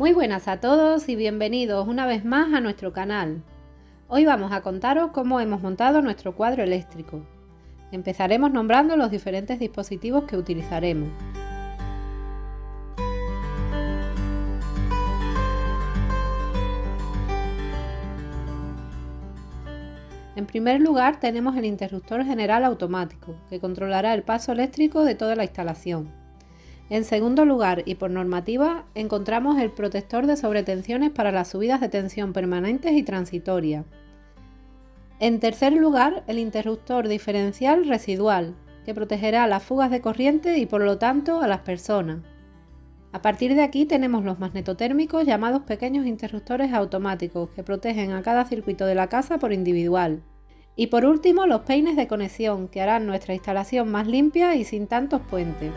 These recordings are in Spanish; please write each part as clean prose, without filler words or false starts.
Muy buenas a todos y bienvenidos una vez más a nuestro canal. Hoy vamos a contaros cómo hemos montado nuestro cuadro eléctrico. Empezaremos nombrando los diferentes dispositivos que utilizaremos. En primer lugar tenemos el interruptor general automático, que controlará el paso eléctrico de toda la instalación. En segundo lugar, y por normativa, encontramos el protector de sobretensiones para las subidas de tensión permanentes y transitorias. En tercer lugar, el interruptor diferencial residual, que protegerá las fugas de corriente y por lo tanto a las personas. A partir de aquí tenemos los magnetotérmicos llamados pequeños interruptores automáticos que protegen a cada circuito de la casa por individual. Y por último los peines de conexión que harán nuestra instalación más limpia y sin tantos puentes.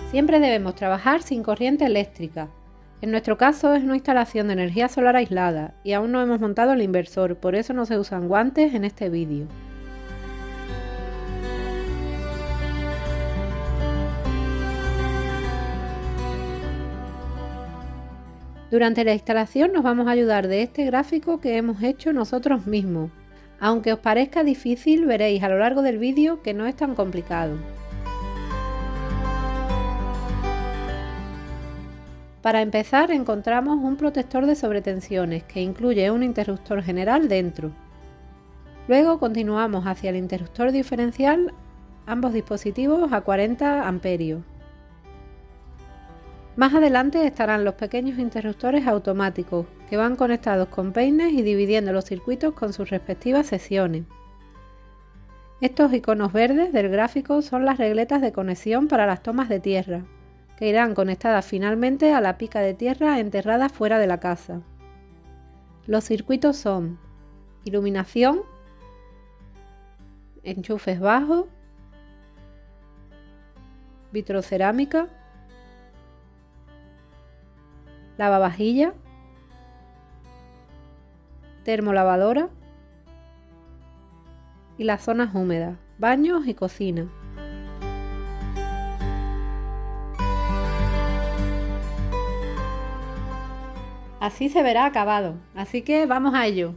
Siempre debemos trabajar sin corriente eléctrica. En nuestro caso es una instalación de energía solar aislada y aún no hemos montado el inversor, por eso no se usan guantes en este vídeo. Durante la instalación nos vamos a ayudar de este gráfico que hemos hecho nosotros mismos. Aunque os parezca difícil, veréis a lo largo del vídeo que no es tan complicado. Para empezar encontramos un protector de sobretensiones que incluye un interruptor general dentro. Luego continuamos hacia el interruptor diferencial, ambos dispositivos a 40 amperios. Más adelante estarán los pequeños interruptores automáticos que van conectados con peines y dividiendo los circuitos con sus respectivas secciones. Estos iconos verdes del gráfico son las regletas de conexión para las tomas de tierra, que irán conectadas finalmente a la pica de tierra enterrada fuera de la casa. Los circuitos son iluminación, enchufes bajos, vitrocerámica, lavavajilla, termolavadora y las zonas húmedas, baños y cocina. Así se verá acabado, así que vamos a ello.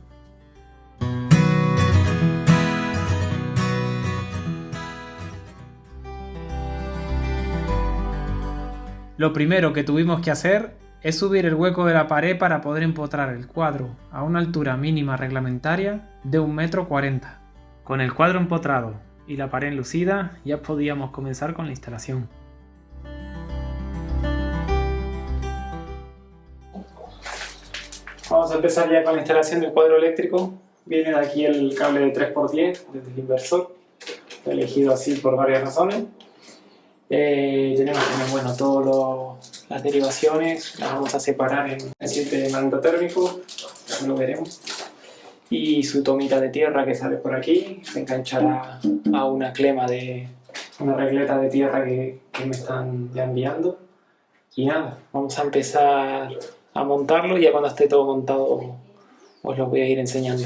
Lo primero que tuvimos que hacer es subir el hueco de la pared para poder empotrar el cuadro a una altura mínima reglamentaria de 1,40 m. Con el cuadro empotrado y la pared enlucida ya podíamos comenzar con la instalación. Vamos a empezar ya con la instalación del cuadro eléctrico. Viene de aquí el cable de 3×10 desde el inversor. He elegido así por varias razones. Tenemos también todas las derivaciones, las vamos a separar en el 7 magnetotérmico, ya lo veremos. Y su tomita de tierra que sale por aquí, se enganchará a una clema de una regleta de tierra que me están ya enviando. Y nada, vamos a empezar a montarlo y ya cuando esté todo montado os lo voy a ir enseñando.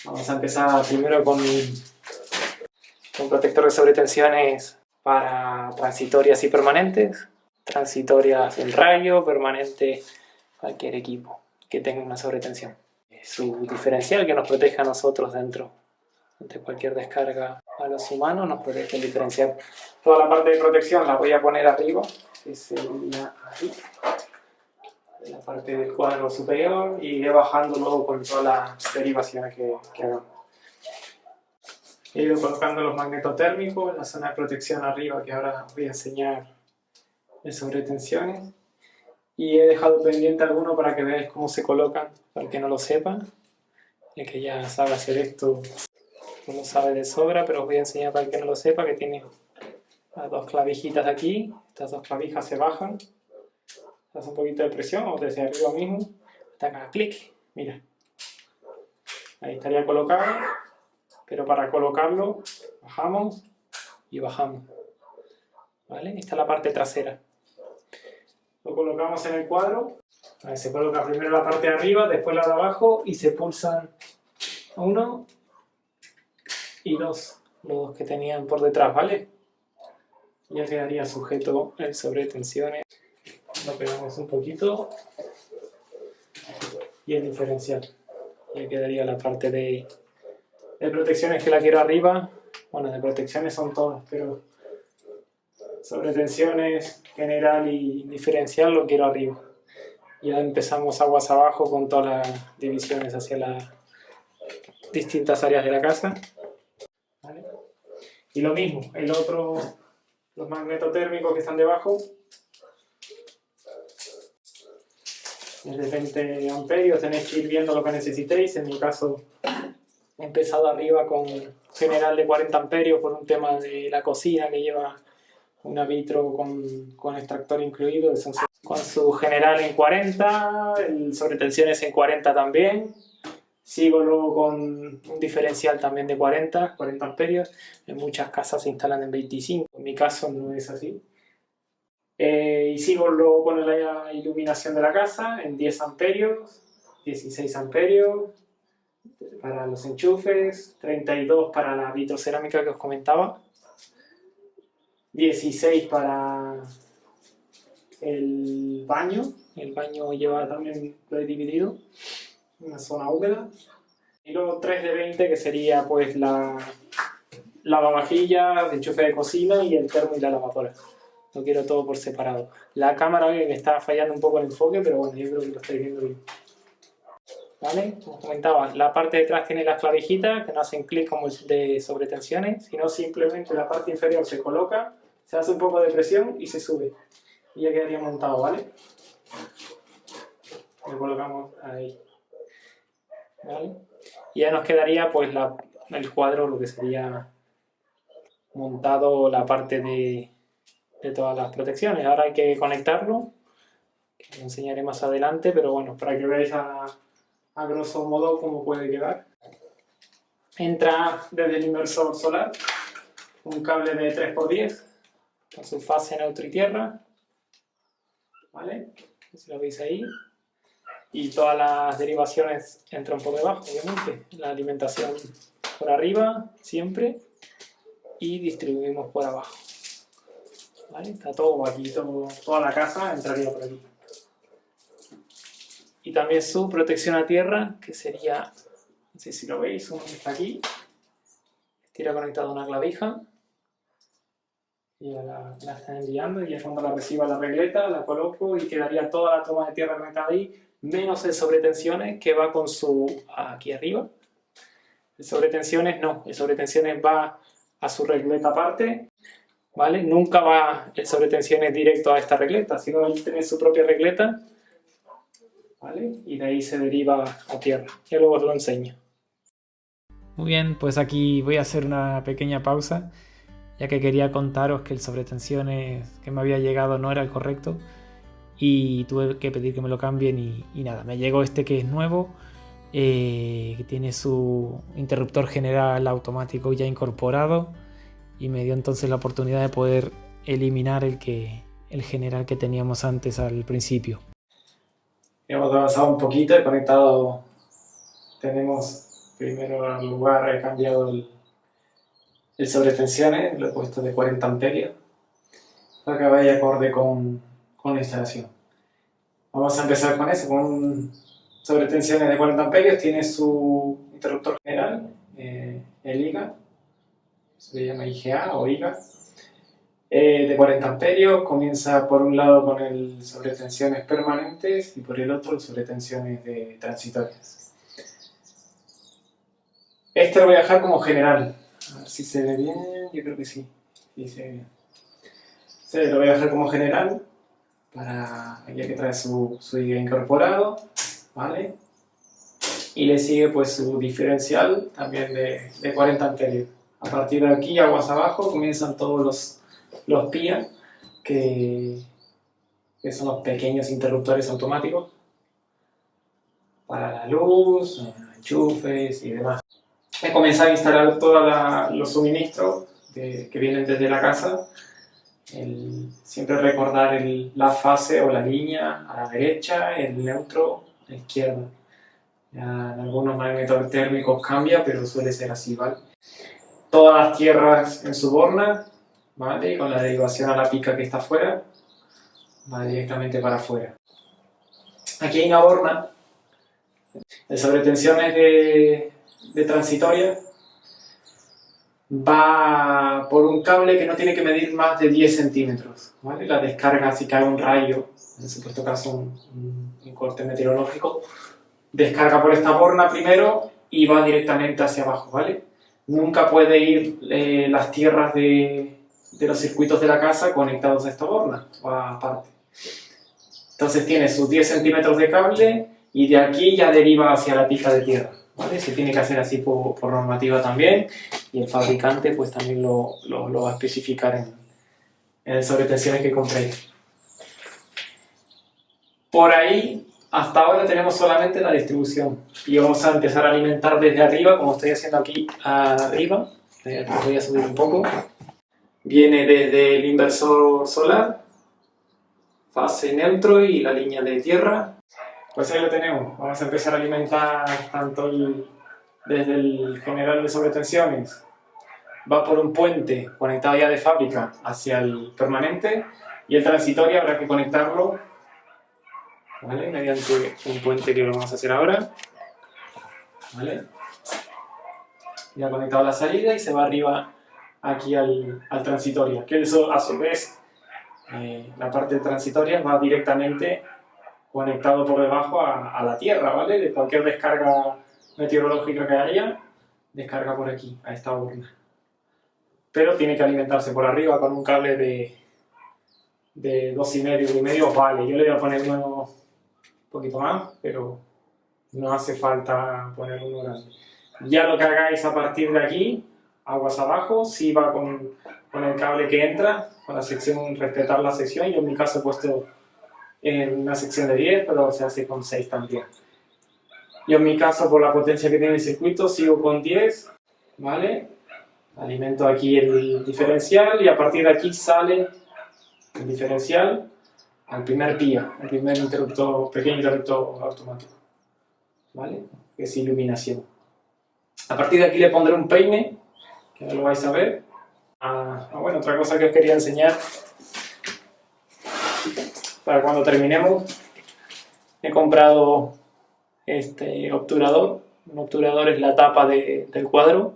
Vamos a empezar primero con un protector de sobretensiones para transitorias y permanentes. Transitorias en rayo, permanente cualquier equipo que tenga una sobretensión. Su diferencial que nos protege a nosotros dentro de cualquier descarga a los humanos, nos protege el diferencial. Toda la parte de protección la voy a poner arriba, que sería ahí, en la parte del cuadro superior, y iré bajando luego con todas las derivaciones que hagamos. He ido colocando los magnetotérmicos en la zona de protección arriba, que ahora voy a enseñar de sobretensiones. Y he dejado pendiente alguno para que veáis cómo se colocan, para el que no lo sepa. El que ya sabe hacer esto no lo sabe de sobra, pero os voy a enseñar para el que no lo sepa, que tiene las dos clavijitas aquí. Estas dos clavijas se bajan. Hace un poquito de presión, o desde arriba mismo, hasta que haga clic. Mira. Ahí estaría colocado. Pero para colocarlo, bajamos y bajamos. ¿Vale? Esta es la parte trasera. Lo colocamos en el cuadro. Se coloca primero la parte de arriba, después la de abajo y se pulsan 1 y 2. los dos que tenían por detrás, ¿vale? Ya quedaría sujeto el sobretensiones. Lo pegamos un poquito y el diferencial. Ya quedaría la parte de protecciones que la quiero arriba. Bueno, de protecciones son todas, pero sobretensiones, general y diferencial lo quiero arriba. Ya empezamos aguas abajo con todas las divisiones hacia las distintas áreas de la casa. ¿Vale? Y lo mismo, el otro, los magnetotérmicos que están debajo, es de 20 amperios, tenéis que ir viendo lo que necesitéis. En mi caso he empezado arriba con general de 40 amperios por un tema de la cocina que lleva una vitro con extractor incluido, con su general en 40, el sobretensiones en 40 también. Sigo luego con un diferencial también de 40 amperios. En muchas casas se instalan en 25, en mi caso no es así. Y sigo luego con la iluminación de la casa en 10 amperios, 16 amperios para los enchufes, 32 para la vitrocerámica que os comentaba, 16 para el baño lleva también, lo he dividido, una zona húmeda, y luego 3 de 20 que sería pues la lavavajillas, el enchufe de cocina y el termo y la lavadora. Lo quiero todo por separado. La cámara que está fallando un poco el enfoque, pero bueno, yo creo que lo estáis viendo bien. ¿Vale? Como comentaba, la parte de atrás tiene las clavijitas que no hacen clic como el de sobretensiones, sino simplemente la parte inferior se coloca, se hace un poco de presión y se sube. Y ya quedaría montado, ¿vale? Lo colocamos ahí. ¿Vale? Y ya nos quedaría pues el cuadro, lo que sería montado la parte de todas las protecciones. Ahora hay que conectarlo, que lo enseñaré más adelante, pero bueno, para que veáis a grosso modo cómo puede quedar. Entra desde el inversor solar un cable de 3x10 con su fase neutro y tierra, ¿vale? Si lo veis ahí. Y todas las derivaciones entran por debajo, obviamente. La alimentación por arriba, siempre, y distribuimos por abajo. ¿Vale? Está todo aquí, toda la casa entraría por aquí. Y también su protección a tierra, que sería, no sé si lo veis, uno que está aquí, estira conectado a una clavija, y ya la están enviando, y ya cuando la reciba la regleta, la coloco y quedaría toda la toma de tierra conectada ahí, menos el sobretensiones que va con su aquí arriba. El sobretensiones no, el sobretensiones va a su regleta aparte, ¿vale? Nunca va el sobretensiones directo a esta regleta, sino él tiene su propia regleta, ¿vale? Y de ahí se deriva a tierra. Ya luego os lo enseño. Muy bien, pues aquí voy a hacer una pequeña pausa, ya que quería contaros que el sobretensiones que me había llegado no era el correcto y tuve que pedir que me lo cambien y nada, me llegó este que es nuevo, que tiene su interruptor general automático ya incorporado y me dio entonces la oportunidad de poder eliminar el general que teníamos antes al principio. Hemos avanzado un poquito, he conectado, tenemos primero al lugar, he cambiado el sobretensiones, lo he puesto de 40 amperios para que vaya acorde con la instalación. Vamos a empezar con eso, con sobretensiones de 40 amperios, tiene su interruptor general, el IGA, se le llama IGA o IGA, de 40 amperios, comienza por un lado con el sobretensiones permanentes y por el otro el sobretensiones de transitorias. Este lo voy a dejar como general, a ver si se ve bien, yo creo que sí, sí se ve bien. Sí, lo voy a dejar como general, ya que trae su IGA incorporado, ¿vale? Y le sigue pues su diferencial también de 40 amperios. A partir de aquí, aguas abajo, comienzan todos los PIA, que son los pequeños interruptores automáticos para la luz, enchufes y demás. He comenzado a instalar todos los suministros que vienen desde la casa. Siempre recordar la fase o la línea a la derecha, el neutro a la izquierda. Ya en algunos magnetos térmicos cambia, pero suele ser así, ¿vale? todas las tierras en su borna, ¿vale? Con la derivación a la pica que está afuera, va directamente para afuera. Aquí hay una borna de sobretensiones de transitoria, va por un cable que no tiene que medir más de 10 centímetros, ¿vale? La descarga, si cae un rayo, en supuesto caso un corte meteorológico, descarga por esta borna primero y va directamente hacia abajo, ¿vale? Nunca puede ir las tierras de los circuitos de la casa conectados a esta borna, o aparte. Entonces tiene sus 10 centímetros de cable y de aquí ya deriva hacia la pica de tierra, ¿vale? Se tiene que hacer así por normativa también, y el fabricante pues también lo va a especificar en las sobretensiones que compréis. Por ahí, hasta ahora tenemos solamente la distribución y vamos a empezar a alimentar desde arriba, como estoy haciendo aquí arriba. Voy a subir un poco. Viene desde el inversor solar, fase neutro y la línea de tierra. Pues ahí lo tenemos. Vamos a empezar a alimentar tanto desde el general de sobretensiones. Va por un puente conectado ya de fábrica hacia el permanente, y el transitorio habrá que conectarlo, ¿vale? Mediante un puente que vamos a hacer ahora, ¿vale? Ya conectado a la salida y se va arriba aquí al transitorio, que eso a su vez la parte transitoria va directamente conectado por debajo a la tierra, ¿vale? De cualquier descarga meteorológica que haya, descarga por aquí, a esta urna. Pero tiene que alimentarse por arriba con un cable de 2,5, 1,5, vale. Yo le voy a poner uno un poquito más, pero no hace falta poner uno grande. Ya lo que hagáis a partir de aquí, aguas abajo, si va con el cable que entra, con la sección, respetar la sección. Yo en mi caso he puesto en una sección de 10, pero se hace con 6 también. Yo en mi caso, por la potencia que tiene el circuito, sigo con 10, ¿vale? Alimento aquí el diferencial y a partir de aquí sale el diferencial al primer PIA, el primer interruptor, pequeño interruptor automático, ¿vale? Que es iluminación. A partir de aquí le pondré un peine, que no lo vais a ver. Bueno, otra cosa que os quería enseñar, para cuando terminemos, he comprado este obturador. Un obturador es la tapa del cuadro,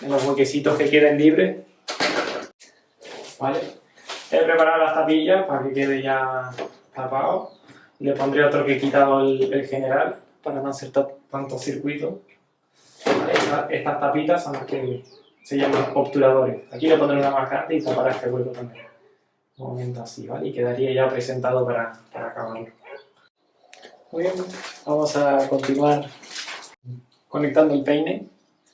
en los huequecitos que queden libres, ¿vale? He preparado las tapillas para que quede ya tapado. Le pondré otro que he quitado el general para no hacer tanto circuito, ¿vale? Estas tapitas son las que se llaman obturadores. Aquí le pondré una más grande y tapará este hueco también. Un momento así, ¿vale? Y quedaría ya presentado para acabarlo. Muy bien, vamos a continuar conectando el peine.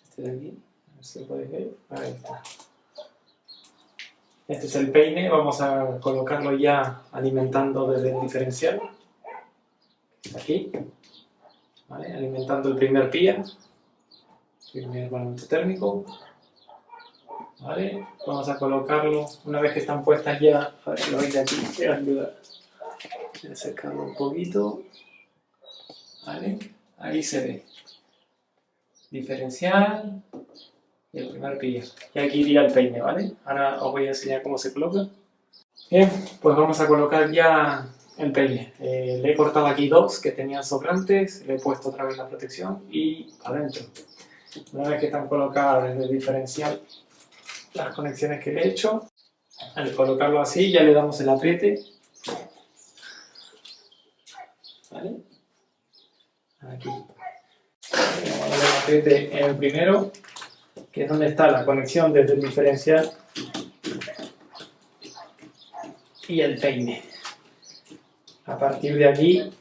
Este de aquí. Si lo podéis ver, ahí está. Este es el peine, vamos a colocarlo ya alimentando desde el diferencial, aquí, ¿vale? Alimentando el primer PIA, primer balance térmico, ¿vale? Vamos a colocarlo, una vez que están puestas ya, a ver, lo veis de aquí, voy a ayudar, voy a acercarlo un poquito, ¿vale? Ahí se ve, diferencial, y el primer PIA. Y aquí iría el peine, ¿vale? Ahora os voy a enseñar cómo se coloca. Bien, pues vamos a colocar ya el peine. Le he cortado aquí 2 que tenían sobrantes, le he puesto otra vez la protección y adentro. Una vez que están colocadas desde el diferencial las conexiones que le he hecho, al colocarlo así ya le damos el apriete, ¿vale? Aquí. Vamos a darle el apriete en el primero, que es donde está la conexión desde el diferencial y el peine. A partir de aquí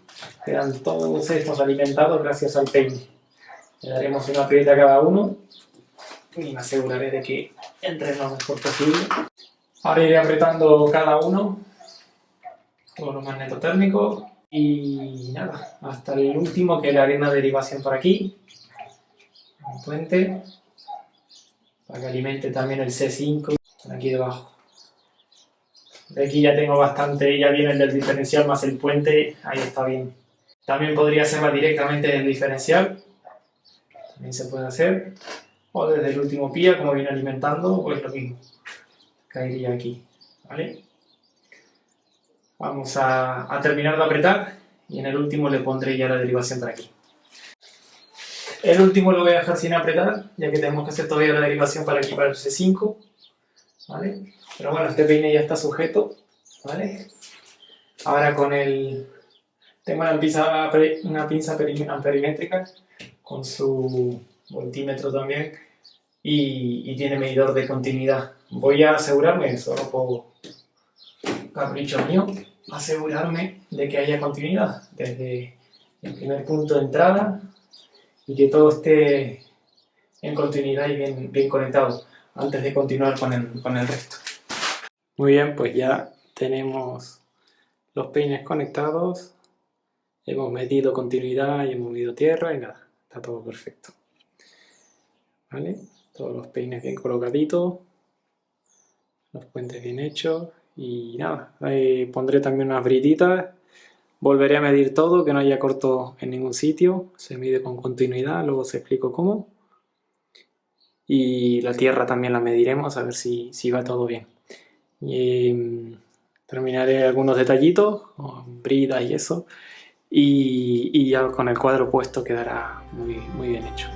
quedan todos estos alimentados gracias al peine. Le daremos una apriete a cada uno y me aseguraré de que entren lo mejor posible. Ahora iré apretando cada uno con los magnetotérmicos y nada, hasta el último, que le haré una derivación por aquí, un puente, para que alimente también el C5 aquí debajo. De aquí ya tengo bastante, ya viene el del diferencial más el puente, ahí está bien. También podría hacerla directamente del diferencial, también se puede hacer. o desde el último pía, como viene alimentando, pues lo mismo, caería aquí, ¿vale? Vamos a terminar de apretar y en el último le pondré ya la derivación para aquí. El último lo voy a dejar sin apretar, ya que tenemos que hacer todavía la derivación para aquí, para el C5, ¿vale? Pero bueno, este peine ya está sujeto, ¿vale? Ahora con el... Tengo una pinza perimétrica con su voltímetro también y tiene medidor de continuidad. Voy a asegurarme, solo por capricho mío, asegurarme de que haya continuidad desde el primer punto de entrada y que todo esté en continuidad y bien conectado antes de continuar con el resto. Muy bien, pues ya tenemos los peines conectados, hemos medido continuidad y hemos medido tierra y nada, está todo perfecto. ¿Vale? Todos los peines bien colocaditos, los puentes bien hechos y nada, ahí pondré también unas briditas. Volveré a medir todo, que no haya corto en ningún sitio, se mide con continuidad, luego os explico cómo. Y la tierra también la mediremos a ver si va todo bien. Y terminaré algunos detallitos, bridas y eso, y ya con el cuadro puesto quedará muy bien hecho.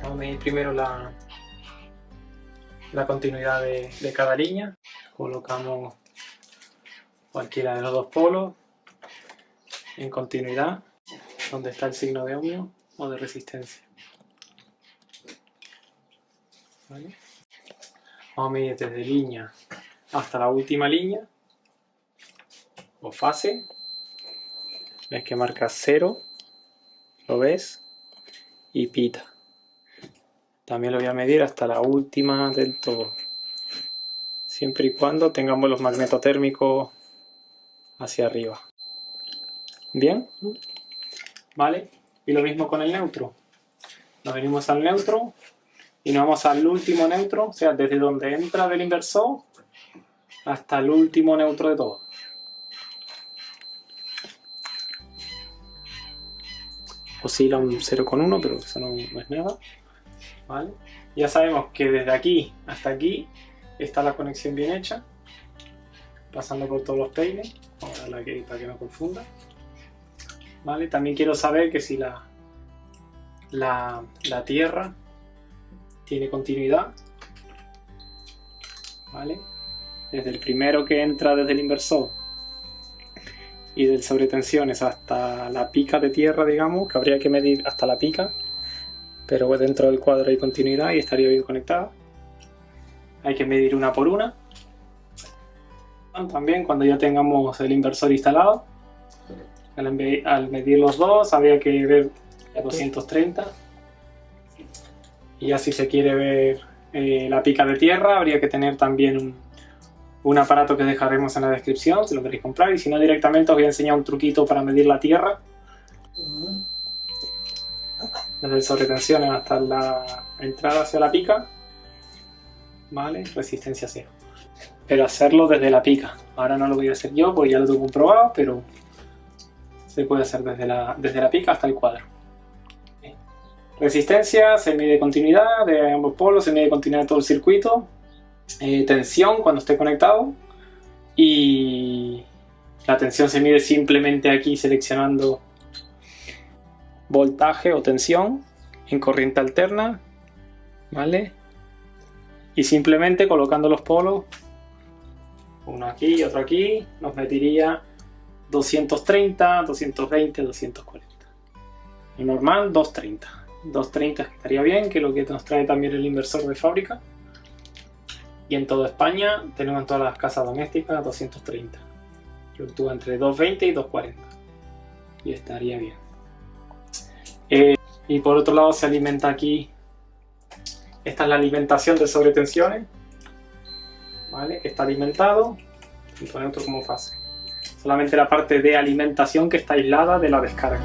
Vamos a medir primero la continuidad de cada línea. Colocamos cualquiera de los dos polos en continuidad, donde está el signo de ohmio o de resistencia. ¿Vale? Vamos a medir desde línea hasta la última línea o fase. Ves que marca 0, lo ves, y pita. También lo voy a medir hasta la última del todo, siempre y cuando tengamos los magnetotérmicos hacia arriba. Bien, vale, y lo mismo con el neutro. Nos venimos al neutro y nos vamos al último neutro, o sea, desde donde entra del inversor hasta el último neutro de todo. Oscila un 0,1, pero eso no es nada. ¿Vale? Ya sabemos que desde aquí hasta aquí está la conexión bien hecha, pasando por todos los peines. Ahora para que no confunda. ¿Vale? También quiero saber que si la tierra tiene continuidad. ¿Vale? Desde el primero que entra desde el inversor y del sobretensiones hasta la pica de tierra, digamos, que habría que medir hasta la pica, pero dentro del cuadro hay continuidad y estaría bien conectada. Hay que medir una por una. También cuando ya tengamos el inversor instalado, al medir los dos habría que ver a 230, y ya si se quiere ver la pica de tierra habría que tener también un aparato que dejaremos en la descripción si lo queréis comprar, y si no directamente os voy a enseñar un truquito para medir la tierra desde el sobretensiones hasta la entrada hacia la pica. ¿Vale? Resistencia 0, pero hacerlo desde la pica. Ahora no lo voy a hacer yo porque ya lo tengo comprobado, pero se puede hacer desde la pica hasta el cuadro. Resistencia se mide continuidad de ambos polos, se mide continuidad de todo el circuito, tensión cuando esté conectado, y la tensión se mide simplemente aquí seleccionando voltaje o tensión en corriente alterna, ¿vale? Y simplemente colocando los polos, uno aquí y otro aquí, nos mediría 230, 220, 240. Lo normal, 230. 230 estaría bien, que es lo que nos trae también el inversor de fábrica. Y en toda España tenemos en todas las casas domésticas 230. Fluctúa entre 220 y 240. Y estaría bien. Y por otro lado se alimenta aquí. Esta es la alimentación de sobretensiones. ¿Vale? Que está alimentado. Tanto neutro como fase. Solamente la parte de alimentación que está aislada de la descarga.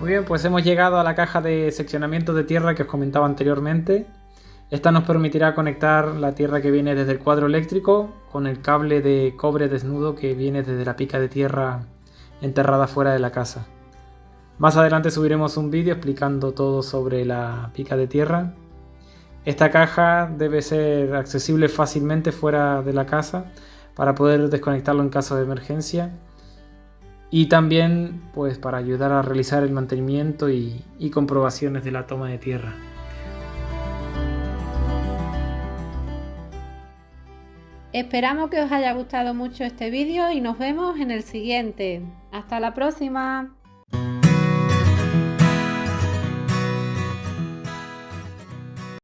Muy bien, pues hemos llegado a la caja de seccionamiento de tierra que os comentaba anteriormente. Esta nos permitirá conectar la tierra que viene desde el cuadro eléctrico con el cable de cobre desnudo que viene desde la pica de tierra enterrada fuera de la casa. Más adelante subiremos un vídeo explicando todo sobre la pica de tierra. Esta caja debe ser accesible fácilmente fuera de la casa para poder desconectarlo en caso de emergencia y también pues para ayudar a realizar el mantenimiento y comprobaciones de la toma de tierra. Esperamos que os haya gustado mucho este vídeo y nos vemos en el siguiente. ¡Hasta la próxima!